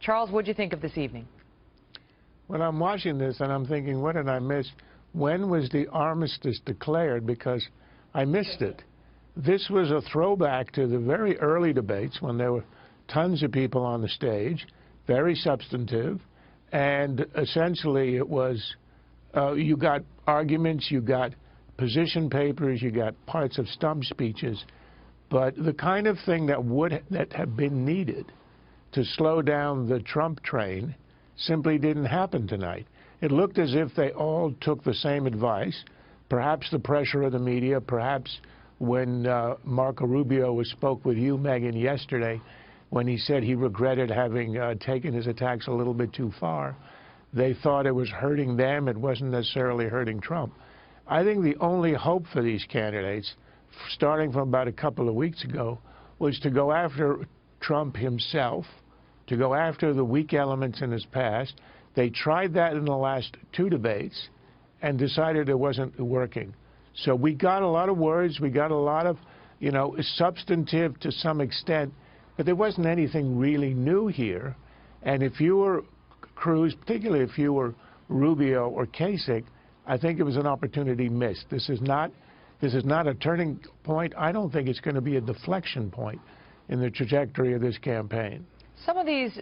Charles, what did you think of this evening? Well, I'm watching this and I'm thinking, what did I miss? When was the armistice declared? Because I missed it. This was a throwback to the very early debates when there were tons of people on the stage, very substantive, and essentially it was, you got arguments, you got position papers, you got parts of stump speeches, but the kind of thing that have been needed to slow down the Trump train simply didn't happen tonight. It looked as if they all took the same advice, perhaps the pressure of the media, perhaps when Marco Rubio spoke with you, Megyn, yesterday, when he said he regretted having taken his attacks a little bit too far. They thought it was hurting them. It wasn't necessarily hurting Trump. I think the only hope for these candidates, starting from about a couple of weeks ago, was to go after Trump himself, to go after the weak elements in his past. They tried that in the last two debates and decided it wasn't working. So we got a lot of words, we got a lot of, substantive to some extent, but there wasn't anything really new here. And if you were Cruz, particularly if you were Rubio or Kasich, I think it was an opportunity missed. This is not a turning point. I don't think it's going to be a deflection point in the trajectory of this campaign. Some of these,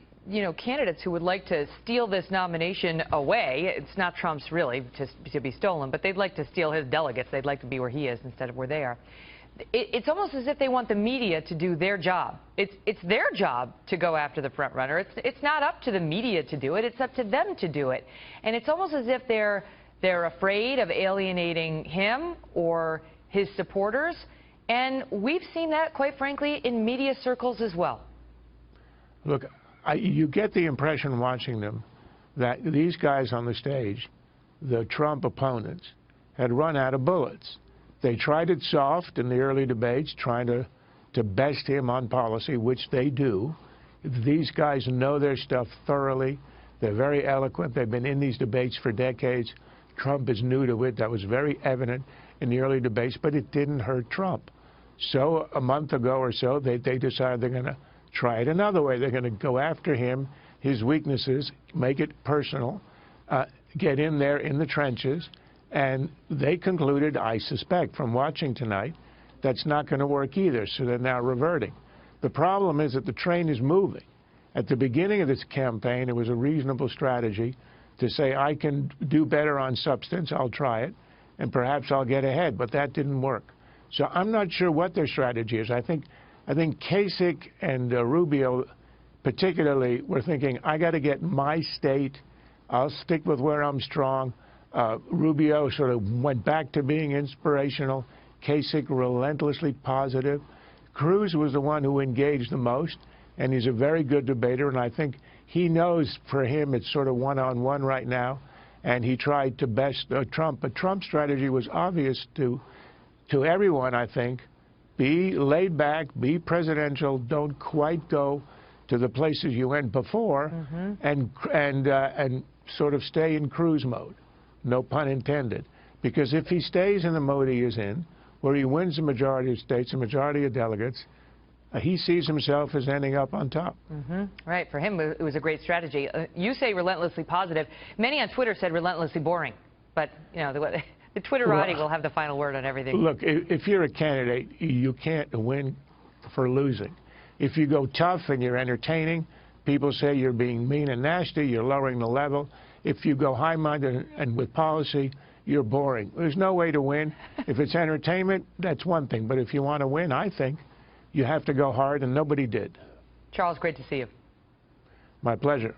candidates who would like to steal this nomination away, it's not Trump's really to be stolen, but they'd like to steal his delegates. They'd like to be where he is instead of where they are. It's almost as if they want the media to do their job. It's their job to go after the front runner. It's not up to the media to do it. It's up to them to do it. And it's almost as if they're afraid of alienating him or his supporters. And we've seen that, quite frankly, in media circles as well. Look, you get the impression watching them that these guys on the stage, the Trump opponents, had run out of bullets. They tried it soft in the early debates, trying to best him on policy, which they do. These guys know their stuff thoroughly. They're very eloquent. They've been in these debates for decades. Trump is new to it. That was very evident in the early debates, but it didn't hurt Trump. So a month ago or so, they decided they're going to try it another way. They're going to go after him, his weaknesses, make it personal, get in there in the trenches, and they concluded, I suspect, from watching tonight, that's not going to work either, so they're now reverting. The problem is that the train is moving. At the beginning of this campaign, it was a reasonable strategy to say, I can do better on substance, I'll try it, and perhaps I'll get ahead, but that didn't work. So I'm not sure what their strategy is. I think Kasich and Rubio particularly were thinking, I got to get my state, I'll stick with where I'm strong. Rubio sort of went back to being inspirational. Kasich relentlessly positive. Cruz was the one who engaged the most, and he's a very good debater, and I think he knows for him it's sort of one-on-one right now, and he tried to best Trump. But Trump's strategy was obvious to everyone, I think. Be laid back, be presidential, don't quite go to the places you went before, and sort of stay in cruise mode. No pun intended. Because if he stays in the mode he is in, where he wins the majority of states, the majority of delegates, he sees himself as ending up on top. Right. For him, it was a great strategy. You say relentlessly positive. Many on Twitter said relentlessly boring. But, the Twitterati will have the final word on everything. Look, if you're a candidate, you can't win for losing. If you go tough and you're entertaining, people say you're being mean and nasty, you're lowering the level. If you go high-minded and with policy, you're boring. There's no way to win. If it's entertainment, that's one thing. But if you want to win, I think you have to go hard, and nobody did. Charles, great to see you. My pleasure.